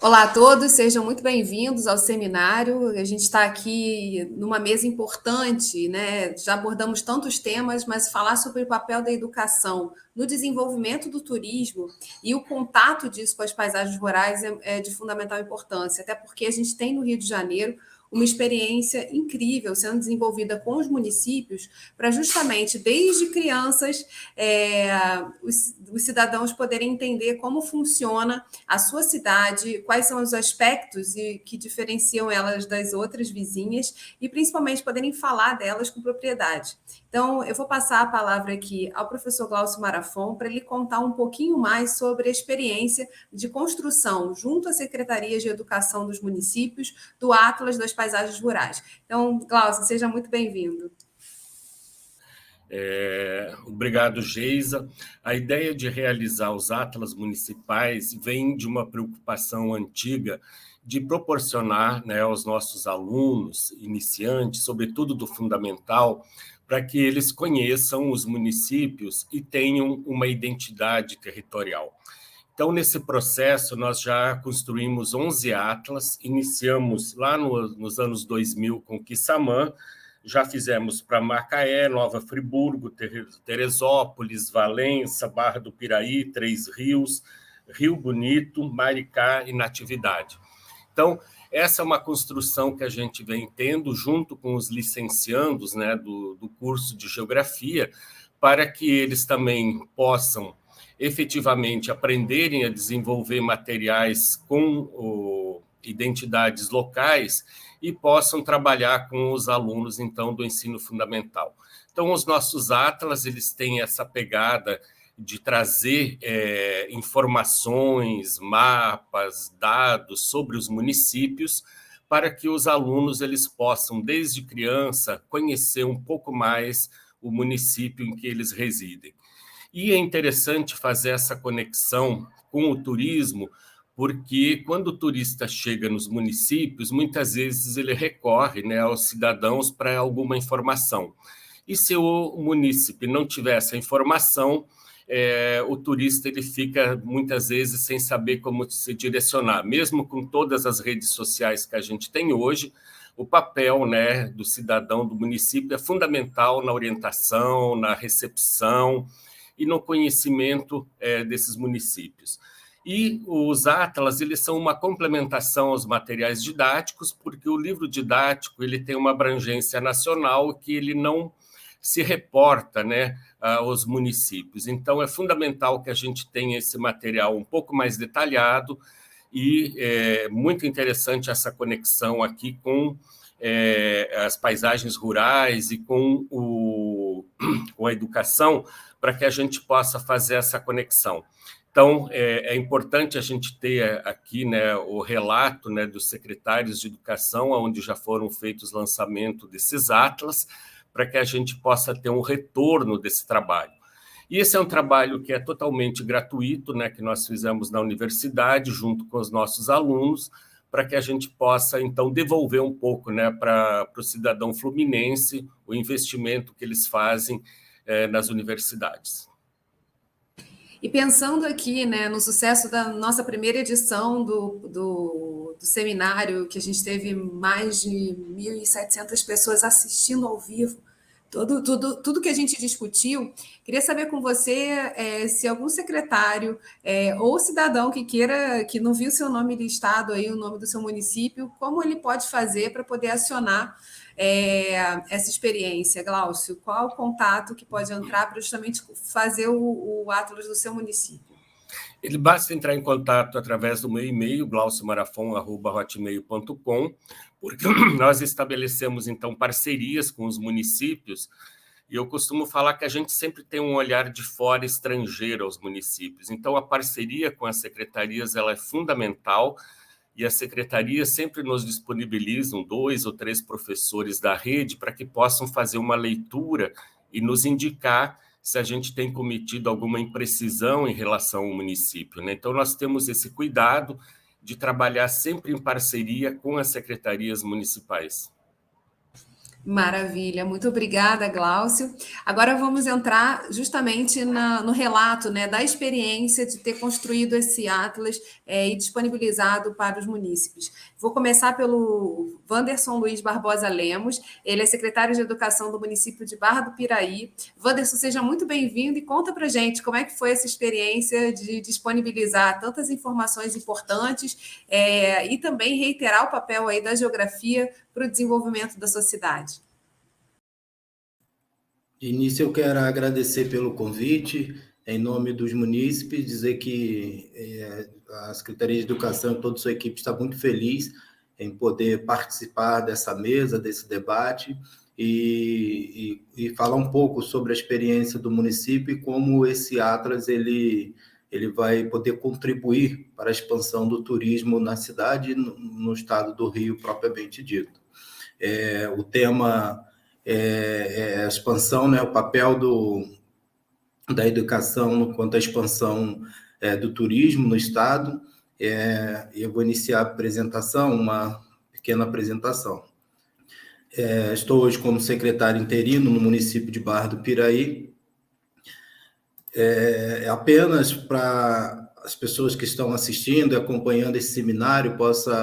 Olá a todos, sejam muito bem-vindos ao seminário. A gente está aqui numa mesa importante, né? Já abordamos tantos temas, mas falar sobre o papel da educação no desenvolvimento do turismo e o contato disso com as paisagens rurais é de fundamental importância, até porque a gente tem no Rio de Janeiro uma experiência incrível sendo desenvolvida com os municípios para justamente desde crianças os cidadãos poderem entender como funciona a sua cidade, quais são os aspectos que diferenciam elas das outras vizinhas e principalmente poderem falar delas com propriedade. Então, eu vou passar a palavra aqui ao professor Glaucio Marafon para ele contar um pouquinho mais sobre a experiência de construção junto às secretarias de educação dos municípios do Atlas das Paisagens Rurais. Então, Glaucio, seja muito bem-vindo. Obrigado, Geisa. A ideia de realizar os atlas municipais vem de uma preocupação antiga de proporcionar, né, aos nossos alunos, iniciantes, sobretudo do fundamental, para que eles conheçam os municípios e tenham uma identidade territorial. Então, nesse processo, nós já construímos 11 atlas, iniciamos lá nos anos 2000 com Quissamã, já fizemos para Macaé, Nova Friburgo, Teresópolis, Valença, Barra do Piraí, Três Rios, Rio Bonito, Maricá e Natividade. Então, essa é uma construção que a gente vem tendo junto com os licenciandos, né, do curso de Geografia, para que eles também possam efetivamente aprenderem a desenvolver materiais com identidades locais e possam trabalhar com os alunos, então, do ensino fundamental. Então, os nossos atlas, eles têm essa pegada de trazer informações, mapas, dados sobre os municípios, para que os alunos eles possam, desde criança, conhecer um pouco mais o município em que eles residem. E é interessante fazer essa conexão com o turismo, porque quando o turista chega nos municípios, muitas vezes ele recorre, né, aos cidadãos para alguma informação. E se o munícipe não tiver essa informação, o turista ele fica muitas vezes sem saber como se direcionar. Mesmo com todas as redes sociais que a gente tem hoje, o papel, né, do cidadão do município é fundamental na orientação, na recepção e no conhecimento desses municípios. E os atlas, eles são uma complementação aos materiais didáticos, porque o livro didático ele tem uma abrangência nacional que ele não se reporta, né, aos municípios. Então, é fundamental que a gente tenha esse material um pouco mais detalhado e é muito interessante essa conexão aqui com as paisagens rurais e com a educação, para que a gente possa fazer essa conexão. Então, é importante a gente ter aqui, né, o relato, né, dos secretários de educação, onde já foram feitos o lançamento desses atlas, para que a gente possa ter um retorno desse trabalho. E esse é um trabalho que é totalmente gratuito, né, que nós fizemos na universidade, junto com os nossos alunos, para que a gente possa, então, devolver um pouco, né, para o cidadão fluminense o investimento que eles fazem nas universidades. E pensando aqui, né, no sucesso da nossa primeira edição do seminário, que a gente teve mais de 1.700 pessoas assistindo ao vivo, tudo que a gente discutiu, queria saber com você se algum secretário ou cidadão que queira, que não viu seu nome listado aí, o nome do seu município, como ele pode fazer para poder acionar essa experiência, Glaucio? Qual o contato que pode entrar para justamente fazer o Atlas do seu município? Ele basta entrar em contato através do meu e-mail, glauciomarafon@hotmail.com, porque nós estabelecemos, então, parcerias com os municípios, e eu costumo falar que a gente sempre tem um olhar de fora estrangeiro aos municípios. Então, a parceria com as secretarias ela é fundamental, e as secretarias sempre nos disponibilizam 2 ou 3 professores da rede para que possam fazer uma leitura e nos indicar se a gente tem cometido alguma imprecisão em relação ao município, né? Então, nós temos esse cuidado de trabalhar sempre em parceria com as secretarias municipais. Maravilha, muito obrigada, Gláucio. Agora vamos entrar justamente no relato, né, da experiência de ter construído esse Atlas e disponibilizado para os munícipes. Vou começar pelo Wanderson Luiz Barbosa Lemos, ele é secretário de Educação do município de Barra do Piraí. Wanderson, seja muito bem-vindo e conta para gente como é que foi essa experiência de disponibilizar tantas informações importantes e também reiterar o papel aí da geografia para o desenvolvimento da sociedade. De início, eu quero agradecer pelo convite, em nome dos munícipes, dizer que a Secretaria de Educação e toda a sua equipe está muito feliz em poder participar dessa mesa, desse debate, e falar um pouco sobre a experiência do município e como esse Atlas ele vai poder contribuir para a expansão do turismo na cidade e no estado do Rio, propriamente dito. O tema a expansão, né, o papel da educação quanto à expansão do turismo no estado. Eu vou iniciar a apresentação, uma pequena apresentação. Estou hoje como secretário interino no município de Barra do Piraí. Apenas para as pessoas que estão assistindo e acompanhando esse seminário possam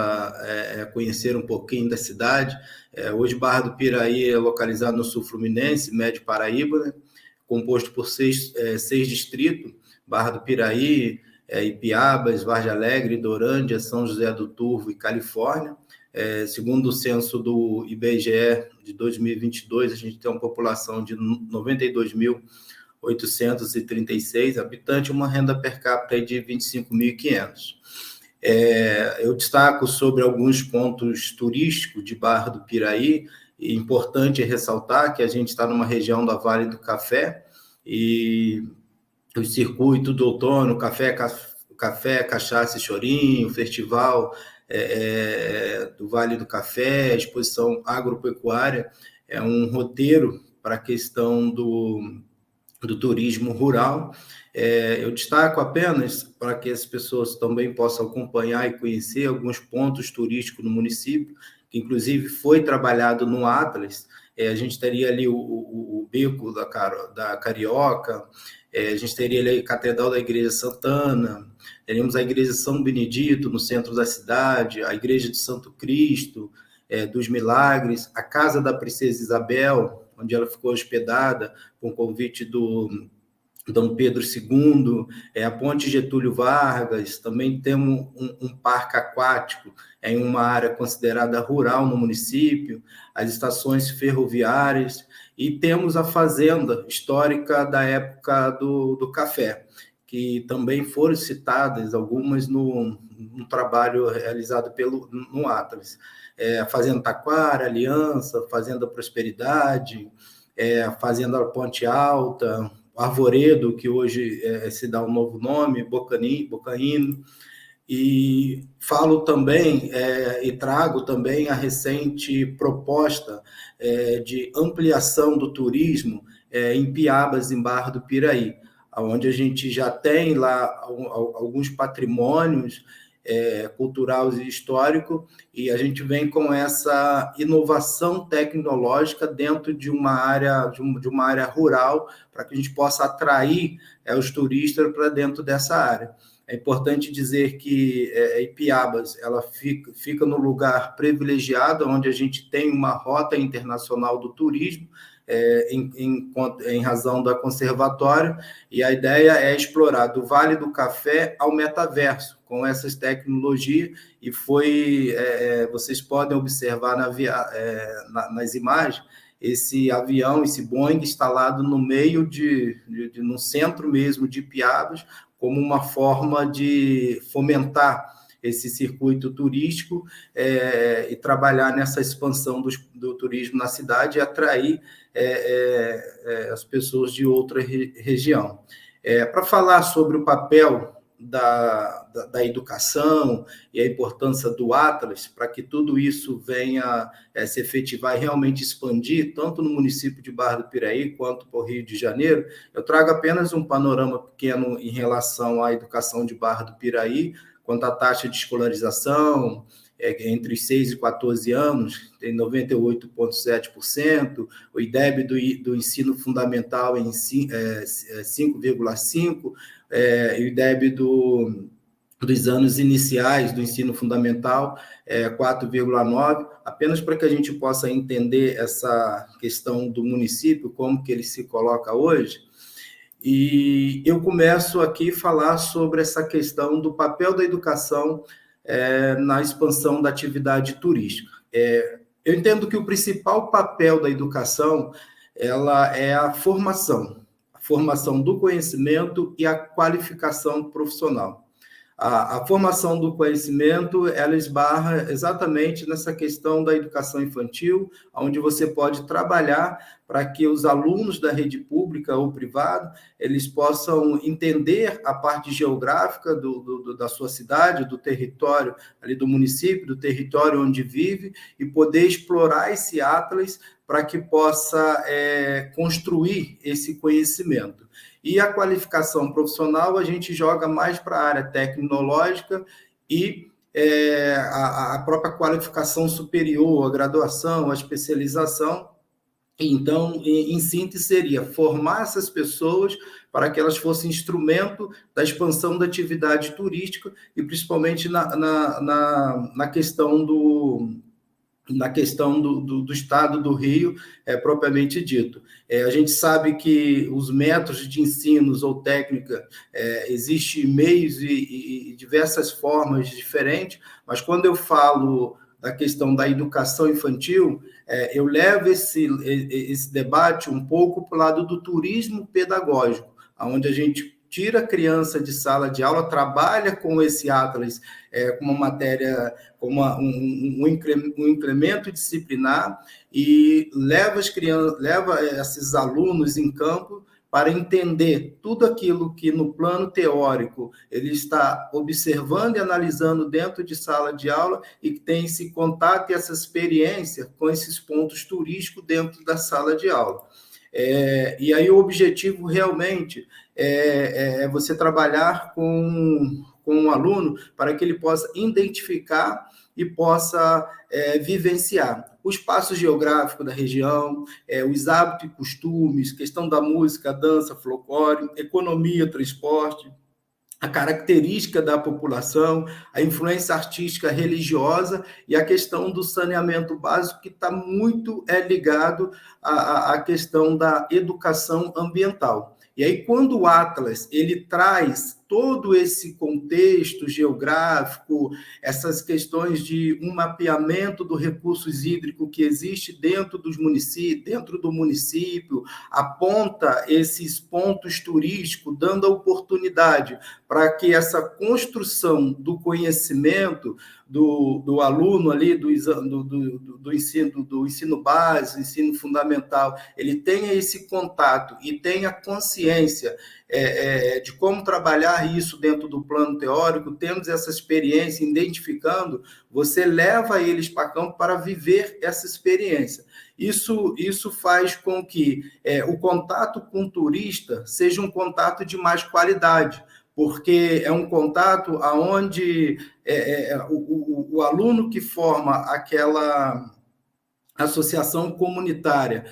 conhecer um pouquinho da cidade. Hoje, Barra do Piraí é localizado no sul fluminense, médio Paraíba, né? Composto por seis distritos: Barra do Piraí, Ipiabas, Vargem Alegre, Dorândia, São José do Turvo e Califórnia. Segundo o censo do IBGE de 2022, a gente tem uma população de 92.836 habitantes, uma renda per capita de 25.500. Eu destaco sobre alguns pontos turísticos de Barra do Piraí. E importante ressaltar que a gente está numa região da Vale do Café e o circuito do outono, café, cachaça e chorinho, o festival do Vale do Café, a exposição agropecuária, é um roteiro para a questão do turismo rural. Eu destaco apenas para que as pessoas também possam acompanhar e conhecer alguns pontos turísticos no município, que inclusive foi trabalhado no Atlas. A gente teria ali o Beco da Carioca, a gente teria ali a Catedral da Igreja Santana, teríamos a Igreja São Benedito no centro da cidade, a Igreja de Santo Cristo, dos Milagres, a Casa da Princesa Isabel, onde ela ficou hospedada com convite do Dom Pedro II, a Ponte Getúlio Vargas. Também temos um parque aquático em uma área considerada rural no município, as estações ferroviárias, e temos a fazenda histórica da época do café, que também foram citadas algumas no trabalho realizado no Atlas. A Fazenda Taquara, Aliança, Fazenda Prosperidade, a Fazenda Ponte Alta, Arvoredo, que hoje se dá um novo nome, Bocaíno. E falo também e trago também a recente proposta de ampliação do turismo em Piabas, em Barra do Piraí, onde a gente já tem lá alguns patrimônios cultural e histórico, e a gente vem com essa inovação tecnológica dentro de uma área rural, para que a gente possa atrair os turistas para dentro dessa área. É importante dizer que Ipiabas ela fica no lugar privilegiado, onde a gente tem uma rota internacional do turismo, em razão da conservatório, e a ideia é explorar do Vale do Café ao metaverso, com essas tecnologias, e vocês podem observar nas imagens, esse avião, esse Boeing instalado no meio no centro mesmo de Piabas, como uma forma de fomentar esse circuito turístico e trabalhar nessa expansão do turismo na cidade e atrair as pessoas de outra região. Para falar sobre o papel da educação e a importância do Atlas, para que tudo isso venha se efetivar e realmente expandir, tanto no município de Barra do Piraí quanto para o Rio de Janeiro, eu trago apenas um panorama pequeno em relação à educação de Barra do Piraí, quanto à taxa de escolarização, entre os 6 e 14 anos, tem 98,7%, o IDEB do ensino fundamental em 5,5%, e o IDEB dos anos iniciais do ensino fundamental, 4,9%, apenas para que a gente possa entender essa questão do município, como que ele se coloca hoje. E eu começo aqui a falar sobre essa questão do papel da educação na expansão da atividade turística. Eu entendo que o principal papel da educação ela é a formação do conhecimento e a qualificação profissional. A formação do conhecimento, ela esbarra exatamente nessa questão da educação infantil, onde você pode trabalhar para que os alunos da rede pública ou privada, eles possam entender a parte geográfica da sua cidade, do território ali do município, do território onde vive, e poder explorar esse atlas para que possa construir esse conhecimento. E a qualificação profissional, a gente joga mais para a área tecnológica e a própria qualificação superior, a graduação, a especialização. Então, em síntese, seria formar essas pessoas para que elas fossem instrumento da expansão da atividade turística e principalmente na questão do estado do Rio, propriamente dito. A gente sabe que os métodos de ensino ou técnica, existem meios e diversas formas diferentes, mas quando eu falo da questão da educação infantil, eu levo esse debate um pouco para o lado do turismo pedagógico, onde a gente tira a criança de sala de aula, trabalha com esse atlas, com uma matéria, com um incremento disciplinar, e leva esses alunos em campo para entender tudo aquilo que no plano teórico ele está observando e analisando dentro de sala de aula, e que tem esse contato e essa experiência com esses pontos turísticos dentro da sala de aula. E aí o objetivo realmente é você trabalhar com um aluno para que ele possa identificar e possa vivenciar o espaço geográfico da região, os hábitos e costumes, questão da música, dança, folclore, economia, transporte, a característica da população, a influência artística religiosa e a questão do saneamento básico, que está muito ligado à questão da educação ambiental. E aí, quando o Atlas ele traz todo esse contexto geográfico, essas questões de um mapeamento do recursos hídrico que existe dentro do município, aponta esses pontos turísticos, dando a oportunidade para que essa construção do conhecimento do aluno ali, do ensino básico, ensino fundamental, ele tenha esse contato e tenha consciência de como trabalhar isso dentro do plano teórico, temos essa experiência, identificando, você leva eles para campo para viver essa experiência. Isso faz com que o contato com o turista seja um contato de mais qualidade, porque é um contato onde o aluno que forma aquela associação comunitária,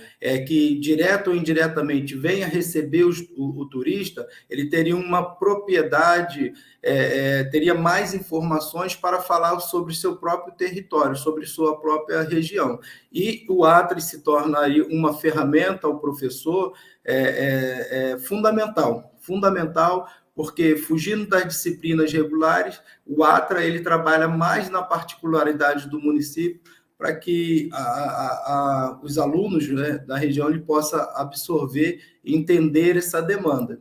que direto ou indiretamente venha receber o turista, ele teria uma propriedade, teria mais informações para falar sobre seu próprio território, sobre sua própria região. E o Atlas se torna aí uma ferramenta ao professor fundamental, porque fugindo das disciplinas regulares, o ATRA ele trabalha mais na particularidade do município, para que os alunos, né, da região ele possa absorver e entender essa demanda.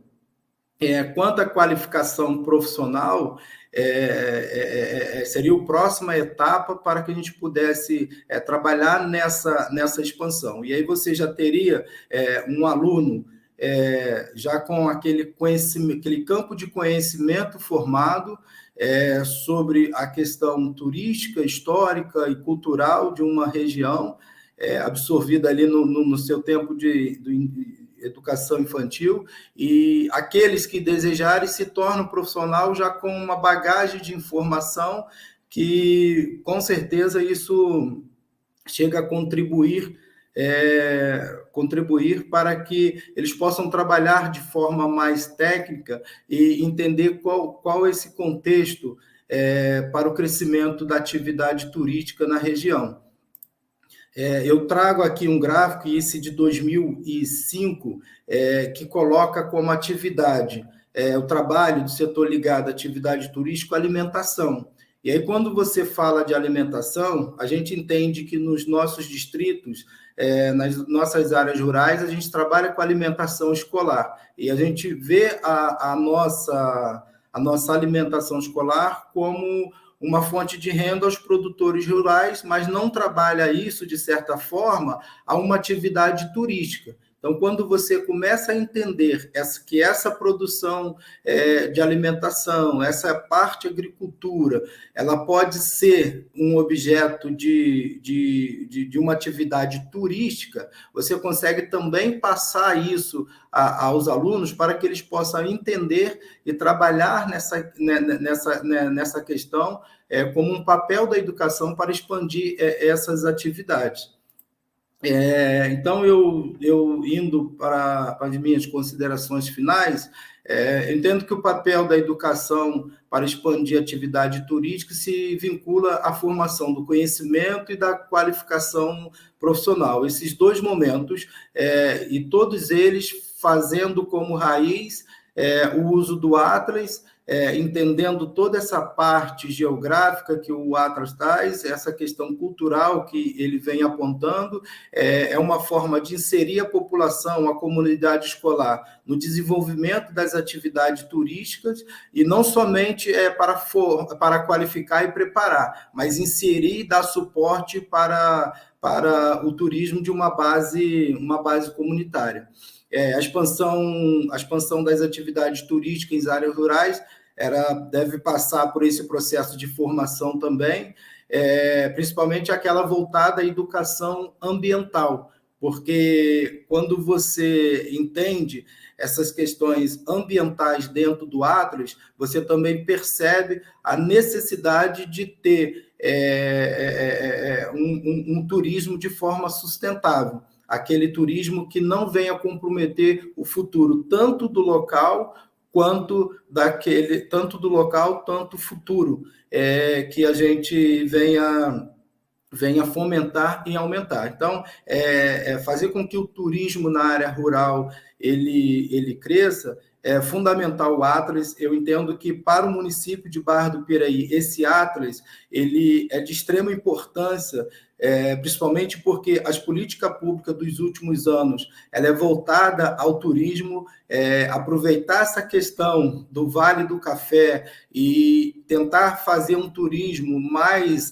Quanto à qualificação profissional, seria a próxima etapa para que a gente pudesse trabalhar nessa expansão. E aí você já teria um aluno já com aquele conhecimento, aquele campo de conhecimento formado, sobre a questão turística, histórica e cultural de uma região, absorvida ali no seu tempo de educação infantil, e aqueles que desejarem se tornam profissional já com uma bagagem de informação que, com certeza, isso chega a contribuir para que eles possam trabalhar de forma mais técnica e entender qual é esse contexto para o crescimento da atividade turística na região. Eu trago aqui um gráfico, esse de 2005, que coloca como atividade o trabalho do setor ligado à atividade turística, alimentação. E aí, quando você fala de alimentação, a gente entende que nos nossos distritos, nas nossas áreas rurais, a gente trabalha com alimentação escolar. E a gente vê a nossa alimentação escolar como uma fonte de renda aos produtores rurais, mas não trabalha isso, de certa forma, a uma atividade turística. Então, quando você começa a entender que essa produção de alimentação, essa parte agricultura, ela pode ser um objeto de uma atividade turística, você consegue também passar isso aos alunos para que eles possam entender e trabalhar nessa questão como um papel da educação para expandir essas atividades. Então, eu indo para as minhas considerações finais, entendo que o papel da educação para expandir a atividade turística se vincula à formação do conhecimento e da qualificação profissional. Esses dois momentos, e todos eles fazendo como raiz o uso do Atlas, entendendo toda essa parte geográfica que o Atlas traz, essa questão cultural que ele vem apontando, é uma forma de inserir a população, a comunidade escolar, no desenvolvimento das atividades turísticas, e não somente para qualificar e preparar, mas inserir e dar suporte para o turismo de uma base comunitária. A expansão das atividades turísticas em áreas rurais deve passar por esse processo de formação também, principalmente aquela voltada à educação ambiental, porque quando você entende essas questões ambientais dentro do Atlas, você também percebe a necessidade de ter um turismo de forma sustentável, aquele turismo que não venha comprometer o futuro tanto do local quanto futuro, que a gente venha fomentar e aumentar. Então, fazer com que o turismo na área rural ele cresça, é fundamental o Atlas. Eu entendo que para o município de Barra do Piraí, esse Atlas ele é de extrema importância, principalmente porque as políticas públicas dos últimos anos ela é voltada ao turismo, aproveitar essa questão do Vale do Café e tentar fazer um turismo mais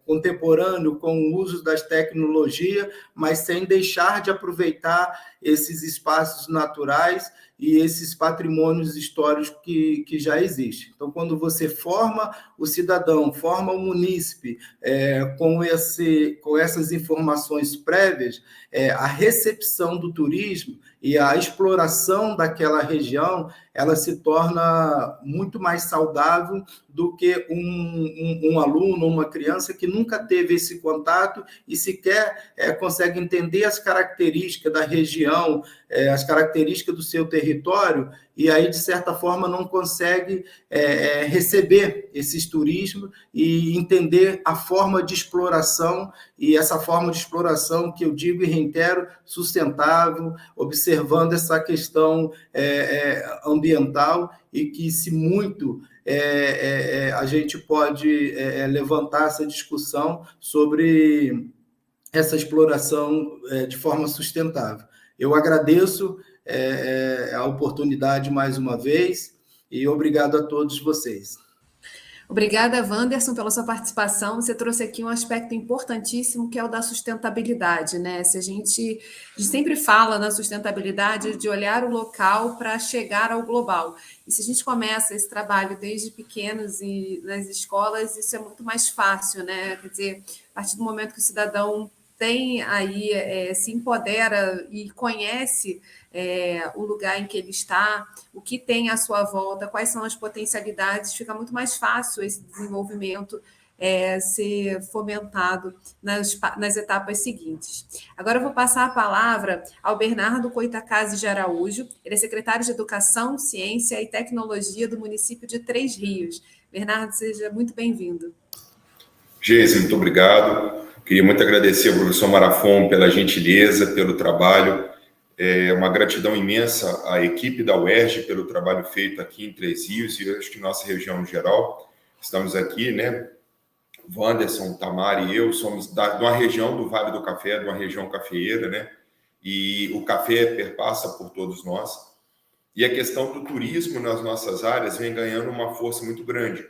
contemporâneo, com o uso das tecnologias, mas sem deixar de aproveitar esses espaços naturais e esses patrimônios históricos que já existem. Então, quando você forma o cidadão, forma o munícipe com essas informações prévias, a recepção do turismo e a exploração daquela região, ela se torna muito mais saudável do que um aluno ou uma criança que nunca teve esse contato e sequer consegue entender as características da região, as características do seu território, e aí, de certa forma, não consegue receber esses turismos e entender a forma de exploração, e essa forma de exploração que eu digo e reitero, sustentável, observando essa questão ambiental, e que, se muito, a gente pode levantar essa discussão sobre essa exploração de forma sustentável. Eu agradeço a oportunidade mais uma vez e obrigado a todos vocês. Obrigada, Wanderson, pela sua participação. Você trouxe aqui um aspecto importantíssimo, que é o da sustentabilidade, né? A gente sempre fala na sustentabilidade de olhar o local para chegar ao global. E se a gente começa esse trabalho desde pequenos e nas escolas, isso é muito mais fácil, né? Quer dizer, a partir do momento que o cidadão tem aí, se empodera e conhece o lugar em que ele está, o que tem à sua volta, quais são as potencialidades, fica muito mais fácil esse desenvolvimento ser fomentado nas etapas seguintes. Agora eu vou passar a palavra ao Bernardo Coitacazzi de Araújo, ele é secretário de Educação, Ciência e Tecnologia do município de Três Rios. Bernardo, seja muito bem-vindo. Geise, muito obrigado. Queria muito agradecer ao professor Marafon pela gentileza, pelo trabalho. É uma gratidão imensa à equipe da UERJ pelo trabalho feito aqui em Três Rios e acho que nossa região em geral. Estamos aqui, né? Wanderson, Tamara e eu somos de uma região do Vale do Café, de uma região cafeeira, né? E o café perpassa por todos nós. E a questão do turismo nas nossas áreas vem ganhando uma força muito grande,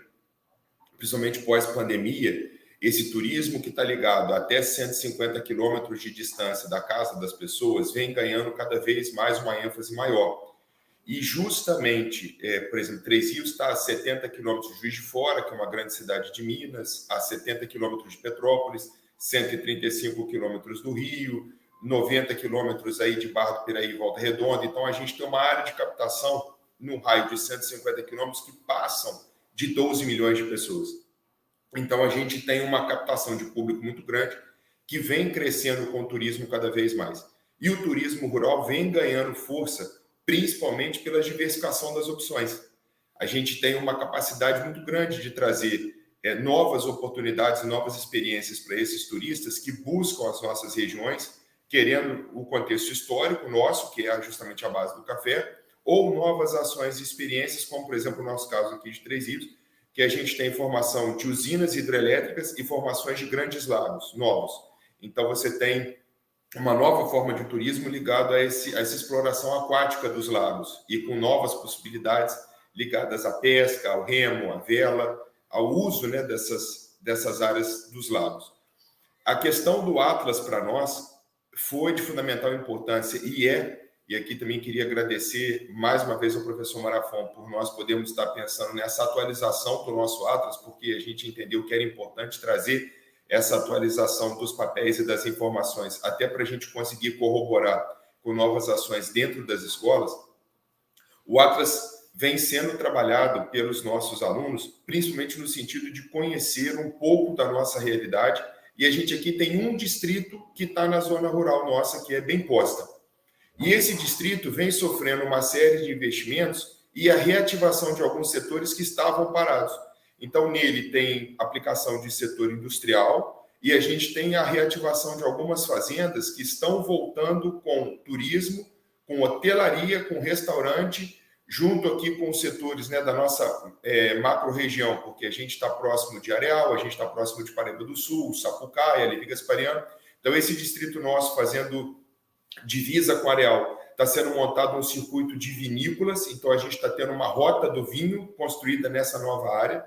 principalmente pós-pandemia. Esse turismo que está ligado até 150 quilômetros de distância da casa das pessoas vem ganhando cada vez mais uma ênfase maior. E justamente, por exemplo, Três Rios está a 70 quilômetros de Juiz de Fora, que é uma grande cidade de Minas, a 70 quilômetros de Petrópolis, 135 quilômetros do Rio, 90 quilômetros aí de Barra do Piraí e Volta Redonda. Então, a gente tem uma área de captação no raio de 150 quilômetros que passam de 12 milhões de pessoas. Então, a gente tem uma captação de público muito grande que vem crescendo com o turismo cada vez mais. E o turismo rural vem ganhando força principalmente pela diversificação das opções. A gente tem uma capacidade muito grande de trazer novas oportunidades e novas experiências para esses turistas que buscam as nossas regiões, querendo o contexto histórico nosso, que é justamente a base do café, ou novas ações e experiências, como, por exemplo, o nosso caso aqui de Três Rios, que a gente tem formação de usinas hidrelétricas e formações de grandes lagos novos. Então, você tem uma nova forma de turismo ligado a essa exploração aquática dos lagos e com novas possibilidades ligadas à pesca, ao remo, à vela, ao uso, né, dessas áreas dos lagos. A questão do Atlas para nós foi de fundamental importância e aqui também queria agradecer mais uma vez ao professor Marafon por nós podermos estar pensando nessa atualização do nosso Atlas, porque a gente entendeu que era importante trazer essa atualização dos papéis e das informações, até para a gente conseguir corroborar com novas ações dentro das escolas. O Atlas vem sendo trabalhado pelos nossos alunos, principalmente no sentido de conhecer um pouco da nossa realidade, e a gente aqui tem um distrito que está na zona rural nossa, que é Bem Posta. E esse distrito vem sofrendo uma série de investimentos e a reativação de alguns setores que estavam parados. Então, nele tem aplicação de setor industrial e a gente tem a reativação de algumas fazendas que estão voltando com turismo, com hotelaria, com restaurante, junto aqui com os setores, né, da nossa macro-região, porque a gente está próximo de Areal, a gente está próximo de Paraíba do Sul, Sapucaia, Levi Gaspariano. Então, esse distrito nosso, fazendo divisa com Areal, está sendo montado um circuito de vinícolas, então a gente está tendo uma rota do vinho construída nessa nova área.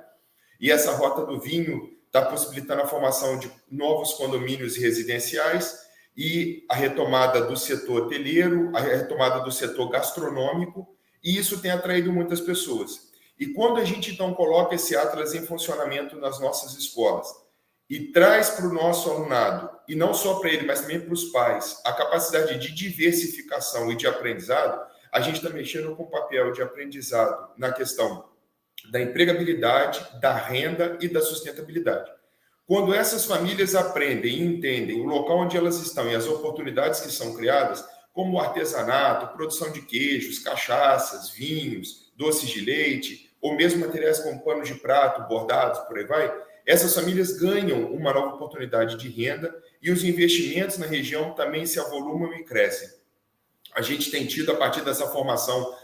E essa rota do vinho está possibilitando a formação de novos condomínios residenciais e a retomada do setor hoteleiro, a retomada do setor gastronômico, e isso tem atraído muitas pessoas. E quando a gente, então, coloca esse Atlas em funcionamento nas nossas escolas e traz para o nosso alunado, e não só para ele, mas também para os pais, a capacidade de diversificação e de aprendizado, a gente está mexendo com o papel de aprendizado na questão da empregabilidade, da renda e da sustentabilidade. Quando essas famílias aprendem e entendem o local onde elas estão e as oportunidades que são criadas, como o artesanato, produção de queijos, cachaças, vinhos, doces de leite, ou mesmo materiais como panos de prato, bordados, por aí vai, essas famílias ganham uma nova oportunidade de renda e os investimentos na região também se avolumam e crescem. A gente tem tido, a partir dessa formação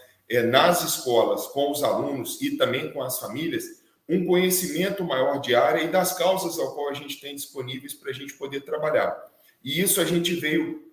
nas escolas, com os alunos e também com as famílias, um conhecimento maior de área e das causas ao qual a gente tem disponíveis para a gente poder trabalhar. E isso a gente veio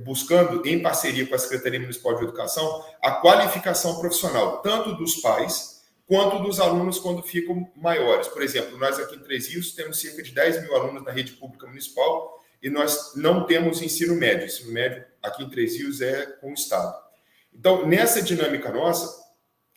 buscando, em parceria com a Secretaria Municipal de Educação, a qualificação profissional, tanto dos pais quanto dos alunos quando ficam maiores. Por exemplo, nós aqui em Três Rios temos cerca de 10 mil alunos na rede pública municipal e nós não temos ensino médio. Ensino médio aqui em Três Rios é com o Estado. Então, nessa dinâmica nossa,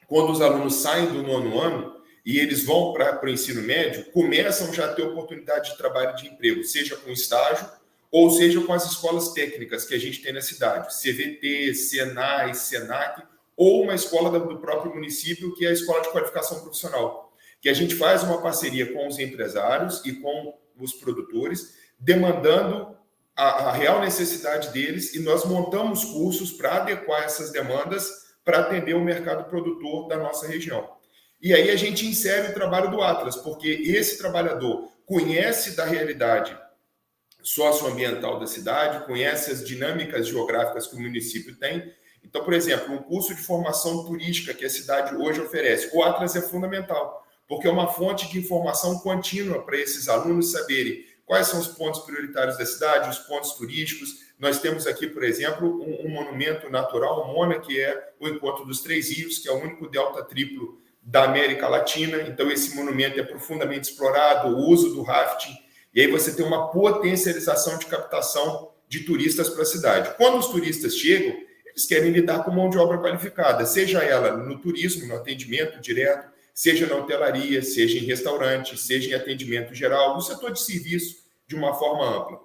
quando os alunos saem do 9º ano e eles vão para o ensino médio, começam já a ter oportunidade de trabalho e de emprego, seja com estágio ou seja, com as escolas técnicas que a gente tem na cidade, CVT, Senai, Senac, ou uma escola do próprio município, que é a Escola de Qualificação Profissional, que a gente faz uma parceria com os empresários e com os produtores, demandando a real necessidade deles, e nós montamos cursos para adequar essas demandas para atender o mercado produtor da nossa região. E aí a gente insere o trabalho do Atlas, porque esse trabalhador conhece da realidade socioambiental da cidade, conhece as dinâmicas geográficas que o município tem. Então, por exemplo, um curso de formação turística que a cidade hoje oferece, o Atlas é fundamental, porque é uma fonte de informação contínua para esses alunos saberem quais são os pontos prioritários da cidade, os pontos turísticos. Nós temos aqui, por exemplo, um monumento natural, o Mona, que é o Encontro dos Três Rios, que é o único delta triplo da América Latina. Então, esse monumento é profundamente explorado, o uso do rafting, e aí você tem uma potencialização de captação de turistas para a cidade. Quando os turistas chegam, eles querem lidar com mão de obra qualificada, seja ela no turismo, no atendimento direto, seja na hotelaria, seja em restaurante, seja em atendimento geral, no setor de serviço, de uma forma ampla.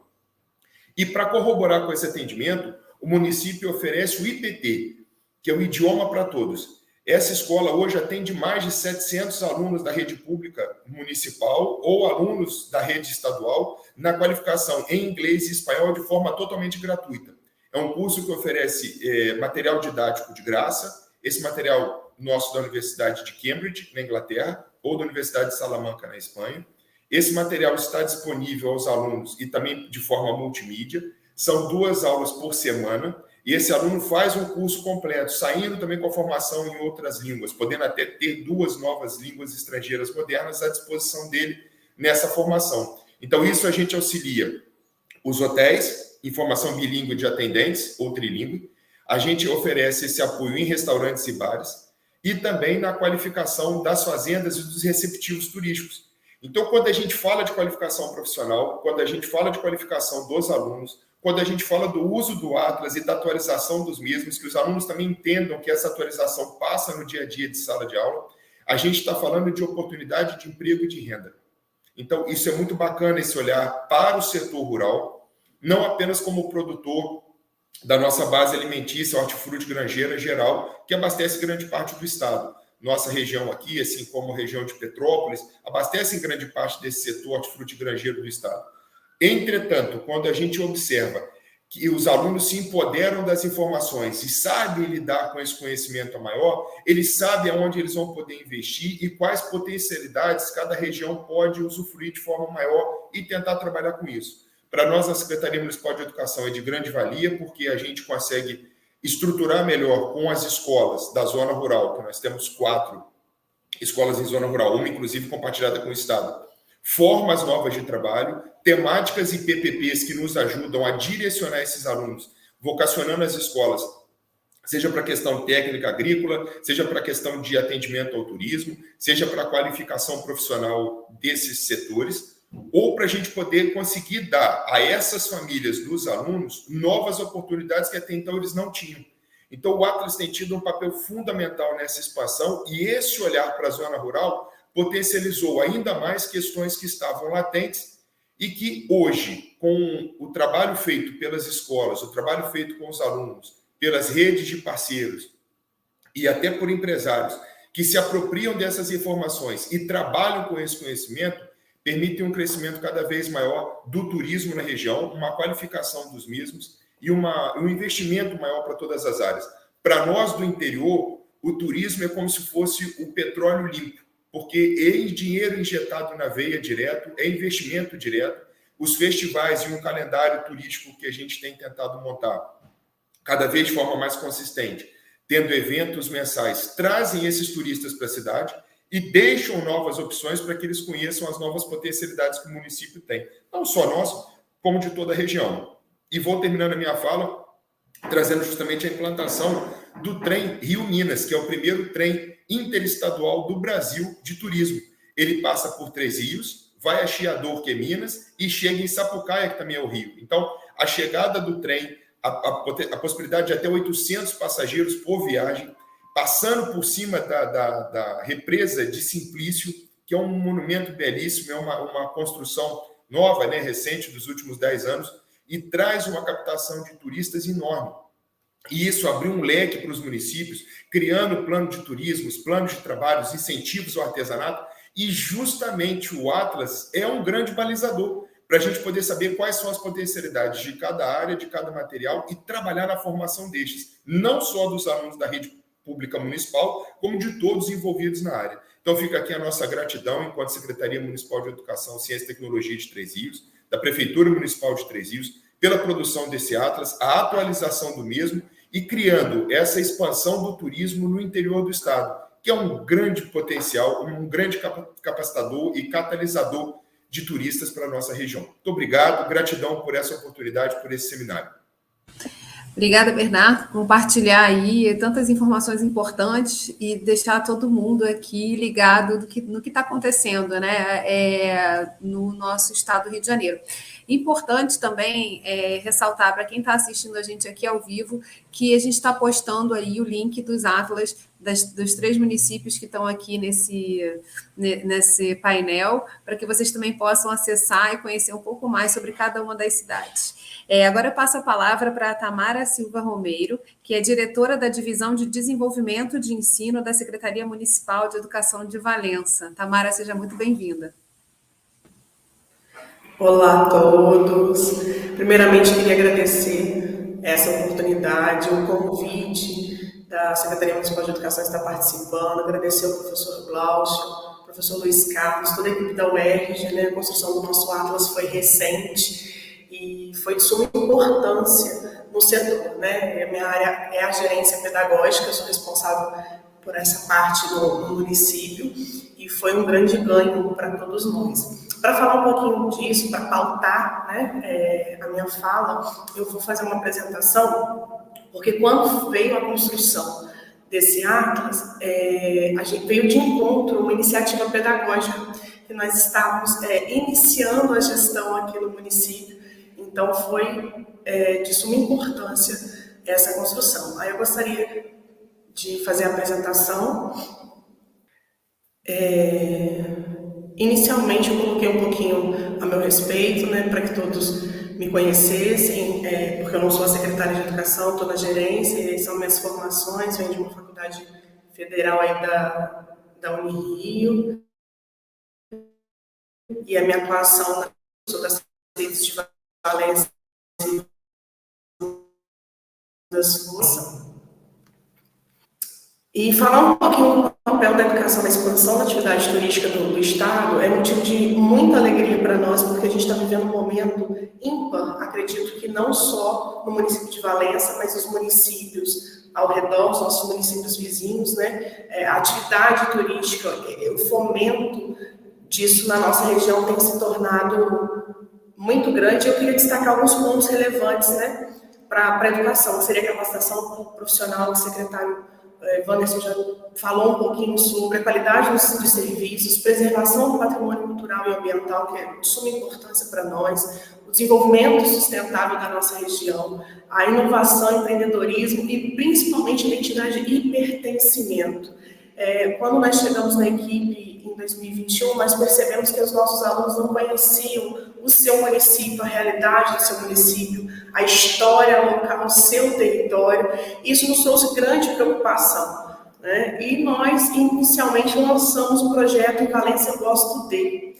E para corroborar com esse atendimento, o município oferece o IPT, que é o Idioma para Todos. Essa escola hoje atende mais de 700 alunos da rede pública municipal ou alunos da rede estadual na qualificação em inglês e espanhol de forma totalmente gratuita. É um curso que oferece material didático de graça. Esse material nosso da Universidade de Cambridge, na Inglaterra, ou da Universidade de Salamanca, na Espanha. Esse material está disponível aos alunos e também de forma multimídia. São 2 aulas por semana. E esse aluno faz um curso completo, saindo também com a formação em outras línguas, podendo até ter 2 novas línguas estrangeiras modernas à disposição dele nessa formação. Então, isso a gente auxilia os hotéis, em formação bilíngue de atendentes ou trilíngue. A gente oferece esse apoio em restaurantes e bares e também na qualificação das fazendas e dos receptivos turísticos. Então, quando a gente fala de qualificação profissional, quando a gente fala de qualificação dos alunos, quando a gente fala do uso do Atlas e da atualização dos mesmos, que os alunos também entendam que essa atualização passa no dia a dia de sala de aula, a gente está falando de oportunidade de emprego e de renda. Então, isso é muito bacana, esse olhar para o setor rural, não apenas como produtor da nossa base alimentícia, hortifruti granjeira geral, que abastece grande parte do estado. Nossa região aqui, assim como a região de Petrópolis, abastece grande parte desse setor hortifruti granjeiro do estado. Entretanto, quando a gente observa que os alunos se empoderam das informações e sabem lidar com esse conhecimento maior, eles sabem aonde eles vão poder investir e quais potencialidades cada região pode usufruir de forma maior e tentar trabalhar com isso. Para nós, a Secretaria Municipal de Educação é de grande valia, porque a gente consegue estruturar melhor com as escolas da zona rural, que nós temos 4 escolas em zona rural, uma inclusive compartilhada com o Estado, formas novas de trabalho, temáticas e PPPs que nos ajudam a direcionar esses alunos, vocacionando as escolas, seja para a questão técnica agrícola, seja para a questão de atendimento ao turismo, seja para a qualificação profissional desses setores, ou para a gente poder conseguir dar a essas famílias dos alunos novas oportunidades que até então eles não tinham. Então, o Atlas tem tido um papel fundamental nessa expansão e esse olhar para a zona rural potencializou ainda mais questões que estavam latentes e que hoje, com o trabalho feito pelas escolas, o trabalho feito com os alunos, pelas redes de parceiros e até por empresários que se apropriam dessas informações e trabalham com esse conhecimento, permitem um crescimento cada vez maior do turismo na região, uma qualificação dos mesmos e um investimento maior para todas as áreas. Para nós do interior, o turismo é como se fosse o petróleo limpo, porque é dinheiro injetado na veia direto, é investimento direto. Os festivais e um calendário turístico que a gente tem tentado montar cada vez de forma mais consistente, tendo eventos mensais, trazem esses turistas para a cidade e deixam novas opções para que eles conheçam as novas potencialidades que o município tem. Não só nós, como de toda a região. E vou terminando a minha fala trazendo justamente a implantação do trem Rio-Minas, que é o primeiro trem interestadual do Brasil de turismo. Ele passa por 3 rios, vai a Chiador, que é Minas, e chega em Sapucaia, que também é o Rio. Então, a chegada do trem, a possibilidade de até 800 passageiros por viagem, passando por cima da represa de Simplício, que é um monumento belíssimo, é uma construção nova, né, recente, dos últimos 10 anos, e traz uma captação de turistas enorme. E isso abriu um leque para os municípios, criando plano de turismo, planos de trabalhos, incentivos ao artesanato, e justamente o Atlas é um grande balizador para a gente poder saber quais são as potencialidades de cada área, de cada material e trabalhar na formação destes, não só dos alunos da rede pública municipal, como de todos envolvidos na área. Então fica aqui a nossa gratidão enquanto Secretaria Municipal de Educação, Ciência e Tecnologia de Três Rios, da Prefeitura Municipal de Três Rios, pela produção desse Atlas, a atualização do mesmo e criando essa expansão do turismo no interior do estado, que é um grande potencial, um grande capacitador e catalisador de turistas para a nossa região. Muito obrigado, gratidão por essa oportunidade, por esse seminário. Obrigada, Bernardo, por compartilhar aí tantas informações importantes e deixar todo mundo aqui ligado no que está acontecendo, né, no nosso estado do Rio de Janeiro. Importante também ressaltar para quem está assistindo a gente aqui ao vivo que a gente está postando aí o link dos atlas dos 3 municípios que estão aqui nesse painel, para que vocês também possam acessar e conhecer um pouco mais sobre cada uma das cidades. Agora eu passo a palavra para a Tamara Silva Romeiro, que é diretora da Divisão de Desenvolvimento de Ensino da Secretaria Municipal de Educação de Valença. Tamara, seja muito bem-vinda. Olá a todos. Primeiramente, queria agradecer essa oportunidade, o convite da Secretaria Municipal de Educação estar participando, agradecer ao professor Glaucio, ao professor Luiz Carlos, toda a equipe da UERJ, né? A construção do nosso Atlas foi recente e foi de suma importância no setor, né? A minha área é a gerência pedagógica, eu sou responsável por essa parte no município e foi um grande ganho para todos nós. Para falar um pouquinho disso, para pautar, né, a minha fala, eu vou fazer uma apresentação, porque quando veio a construção desse Atlas, a gente veio de encontro uma iniciativa pedagógica, que nós estávamos iniciando a gestão aqui no município, então foi de suma importância essa construção. Aí eu gostaria de fazer a apresentação. Inicialmente, eu coloquei um pouquinho a meu respeito, né, para que todos me conhecessem, porque eu não sou a secretária de Educação, estou na gerência, e são minhas formações, venho de uma faculdade federal aí da Unirio, e a minha atuação sou das redes de Valença das forças. E falar um pouquinho do papel da educação na expansão da atividade turística do Estado é motivo de muita alegria para nós, porque a gente está vivendo um momento ímpar, acredito que não só no município de Valença, mas os municípios ao redor, os nossos municípios vizinhos, né? A atividade turística, o fomento disso na nossa região tem se tornado muito grande. Eu queria destacar alguns pontos relevantes, né, para a educação, que seria a capacitação profissional, que o secretário Wanderson já falou um pouquinho sobre a qualidade dos serviços, preservação do patrimônio cultural e ambiental, que é de suma importância para nós, o desenvolvimento sustentável da nossa região, a inovação, empreendedorismo e, principalmente, identidade e pertencimento. Quando nós chegamos na equipe em 2021, nós percebemos que os nossos alunos não conheciam o seu município, a realidade do seu município, a história local, o seu território. Isso nos trouxe grande preocupação, né? E nós, inicialmente, lançamos um projeto em Valença Eu Gosto De,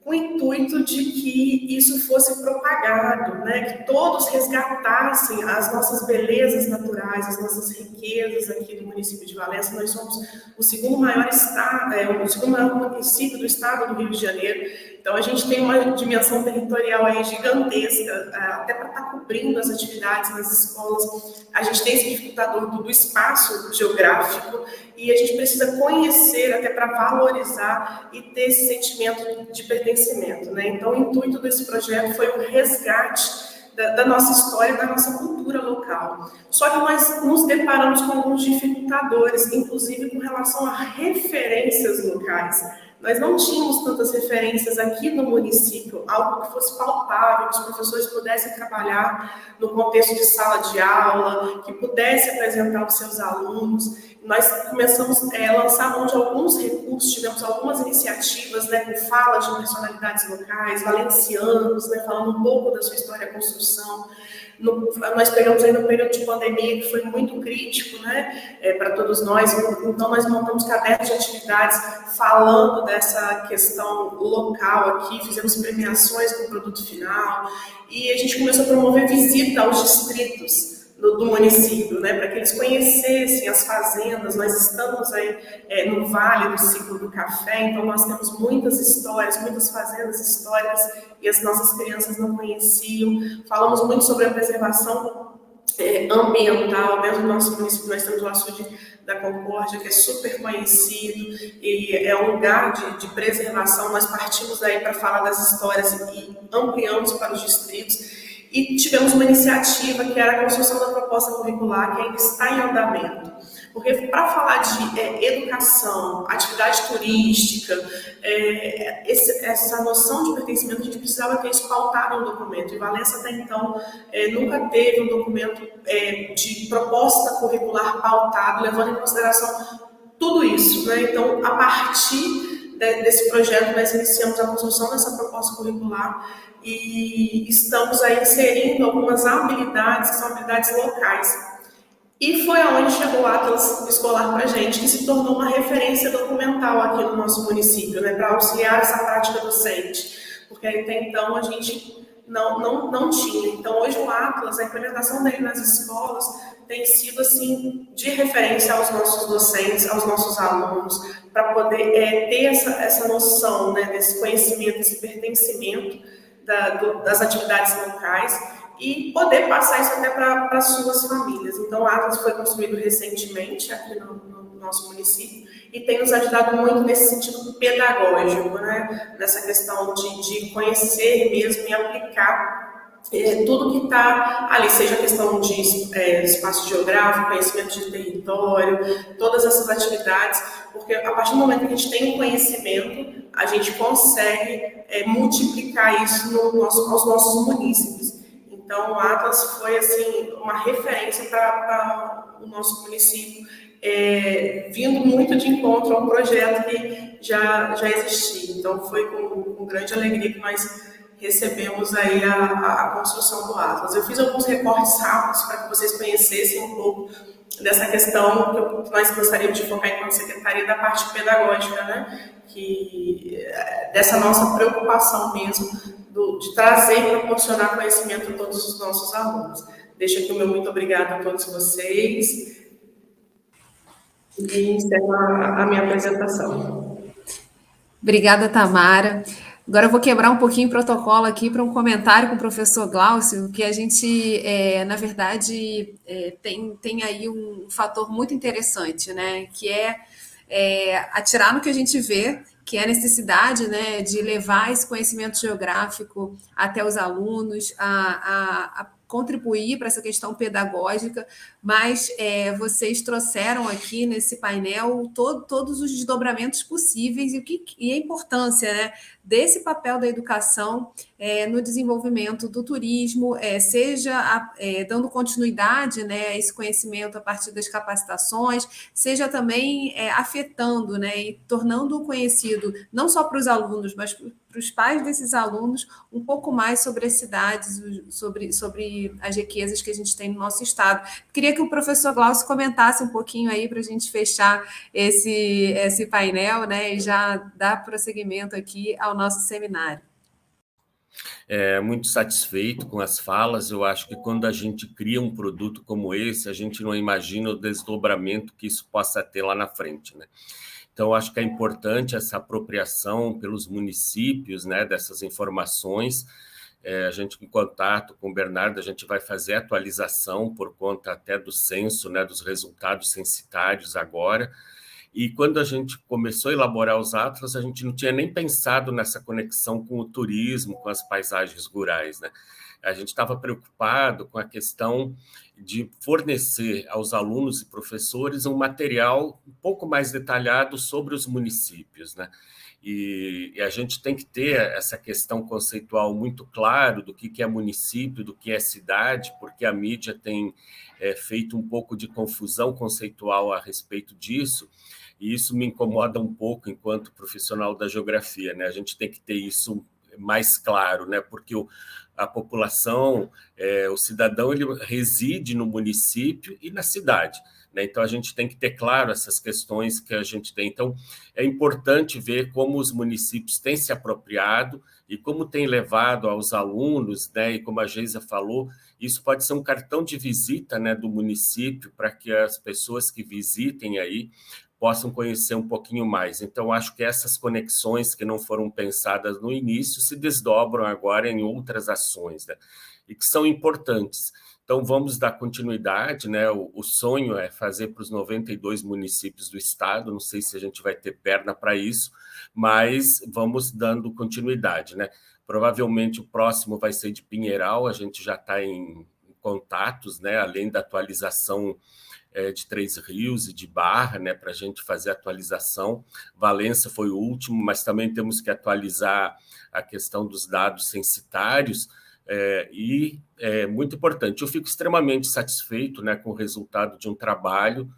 com o intuito de que isso fosse propagado, né? Que todos resgatassem as nossas belezas naturais, as nossas riquezas aqui do município de Valença. Nós somos o segundo maior município do estado do Rio de Janeiro. Então, a gente tem uma dimensão territorial aí gigantesca, até para estar cobrindo as atividades nas escolas. A gente tem esse dificultador do espaço geográfico e a gente precisa conhecer até para valorizar e ter esse sentimento de pertencimento, né? Então, o intuito desse projeto foi o resgate da nossa história e da nossa cultura local. Só que nós nos deparamos com alguns dificultadores, inclusive com relação a referências locais. Nós não tínhamos tantas referências aqui no município, algo que fosse palpável, que os professores pudessem trabalhar no contexto de sala de aula, que pudesse apresentar os seus alunos. nós começamos a lançar mão de alguns recursos, tivemos algumas iniciativas, né, com falas de personalidades locais, valencianos, né, falando um pouco da sua história da construção. Nós pegamos aí no período de pandemia, que foi muito crítico, né, para todos nós, então nós montamos cadernos de atividades falando dessa questão local aqui, fizemos premiações com o produto final, e a gente começou a promover visita aos distritos do município, né, para que eles conhecessem as fazendas. Nós estamos aí no Vale do Ciclo do Café, então nós temos muitas histórias, muitas fazendas históricas, e as nossas crianças não conheciam. Falamos muito sobre a preservação ambiental. Dentro do nosso município nós temos o açude da Concórdia, que é super conhecido, e é um lugar de preservação. Nós partimos daí para falar das histórias e ampliamos para os distritos. E tivemos uma iniciativa que era a construção da proposta curricular, que ainda está em andamento. Porque para falar de educação, atividade turística, essa noção de pertencimento, a gente precisava ter isso pautado no documento. E Valença, até então, nunca teve um documento de proposta curricular pautado, levando em consideração tudo isso, né? Então, a partir desse projeto, nós iniciamos a construção dessa proposta curricular e estamos aí inserindo algumas habilidades, que são habilidades locais. E foi aonde chegou o Atlas Escolar para a gente, que se tornou uma referência documental aqui no nosso município, né, para auxiliar essa prática docente, porque até então a gente não tinha. Então, hoje o Atlas, a implementação dele nas escolas, tem sido assim de referência aos nossos docentes, aos nossos alunos, para poder ter essa noção, né, desse conhecimento, desse pertencimento das atividades locais e poder passar isso até para as suas famílias. Então, o Atlas foi construído recentemente aqui no nosso município e tem nos ajudado muito nesse sentido pedagógico, né, nessa questão de conhecer mesmo e aplicar tudo que está ali, seja a questão de espaço geográfico, conhecimento de território, todas essas atividades, porque a partir do momento que a gente tem um conhecimento, a gente consegue multiplicar isso aos nossos munícipes. Então, o Atlas foi assim, uma referência para o nosso município, vindo muito de encontro a um projeto que já existia. Então, foi com grande alegria que nós recebemos aí a construção do Atlas. Eu fiz alguns recortes rápidos para que vocês conhecessem um pouco dessa questão que nós gostaríamos de focar enquanto secretaria da parte pedagógica, né? Dessa nossa preocupação mesmo de trazer e proporcionar conhecimento a todos os nossos alunos. Deixo aqui o meu muito obrigado a todos vocês e encerro a minha apresentação. Obrigada, Tamara. Agora eu vou quebrar um pouquinho o protocolo aqui para um comentário com o professor Glaucio, que a gente, na verdade, tem aí um fator muito interessante, né? Que atirar no que a gente vê, que é a necessidade, né, de levar esse conhecimento geográfico até os alunos, a contribuir para essa questão pedagógica, mas vocês trouxeram aqui nesse painel todos os desdobramentos possíveis e a importância, né, desse papel da educação no desenvolvimento do turismo, seja dando continuidade, né, a esse conhecimento a partir das capacitações, seja também afetando, né, e tornando conhecido não só para os alunos, mas para os pais desses alunos um pouco mais sobre as cidades, sobre as riquezas que a gente tem no nosso estado. Queria que o professor Glaucio comentasse um pouquinho aí para a gente fechar esse painel, né, e já dar prosseguimento aqui ao nosso seminário. Muito satisfeito com as falas. Eu acho que quando a gente cria um produto como esse, a gente não imagina o desdobramento que isso possa ter lá na frente, né? Então, acho que é importante essa apropriação pelos municípios, né, dessas informações. A gente, em contato com o Bernardo, a gente vai fazer atualização por conta até do censo, né, dos resultados censitários agora. E quando a gente começou a elaborar os atlas, a gente não tinha nem pensado nessa conexão com o turismo, com as paisagens rurais, né? A gente estava preocupado com a questão de fornecer aos alunos e professores um material um pouco mais detalhado sobre os municípios, né? E a gente tem que ter essa questão conceitual muito claro do que é município, do que é cidade, porque a mídia tem feito um pouco de confusão conceitual a respeito disso, e isso me incomoda um pouco enquanto profissional da geografia, né? A gente tem que ter isso mais claro, né? Porque a população, o cidadão, ele reside no município e na cidade, né? Então, a gente tem que ter claro essas questões que a gente tem. Então, é importante ver como os municípios têm se apropriado e como tem levado aos alunos, né? E como a Geisa falou, isso pode ser um cartão de visita, né, do município para que as pessoas que visitem aí possam conhecer um pouquinho mais. Então, acho que essas conexões que não foram pensadas no início se desdobram agora em outras ações, né? E que são importantes. Então, vamos dar continuidade, né? O sonho é fazer para os 92 municípios do estado, não sei se a gente vai ter perna para isso, mas vamos dando continuidade, né? Provavelmente o próximo vai ser de Pinheiral, a gente já está em contatos, né? Além da atualização de Três Rios e de Barra, né, para a gente fazer a atualização. Valença foi o último, mas também temos que atualizar a questão dos dados censitários, e é muito importante. Eu fico extremamente satisfeito, né, com o resultado de um trabalho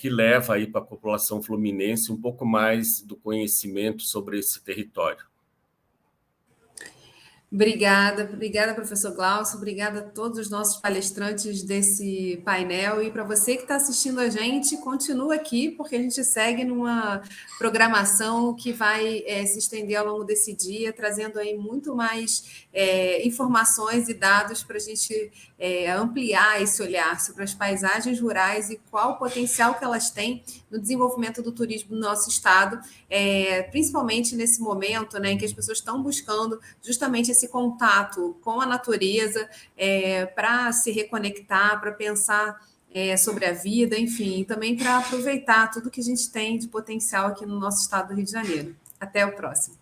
que leva aí para a população fluminense um pouco mais do conhecimento sobre esse território. Obrigada, professor Glaucio, obrigada a todos os nossos palestrantes desse painel, e para você que está assistindo a gente, continua aqui, porque a gente segue numa programação que vai se estender ao longo desse dia, trazendo aí muito mais informações e dados para a gente ampliar esse olhar sobre as paisagens rurais e qual o potencial que elas têm no desenvolvimento do turismo no nosso estado, principalmente nesse momento, né, em que as pessoas estão buscando justamente esse contato com a natureza, para se reconectar, para pensar sobre a vida, enfim, também para aproveitar tudo que a gente tem de potencial aqui no nosso estado do Rio de Janeiro. Até o próximo.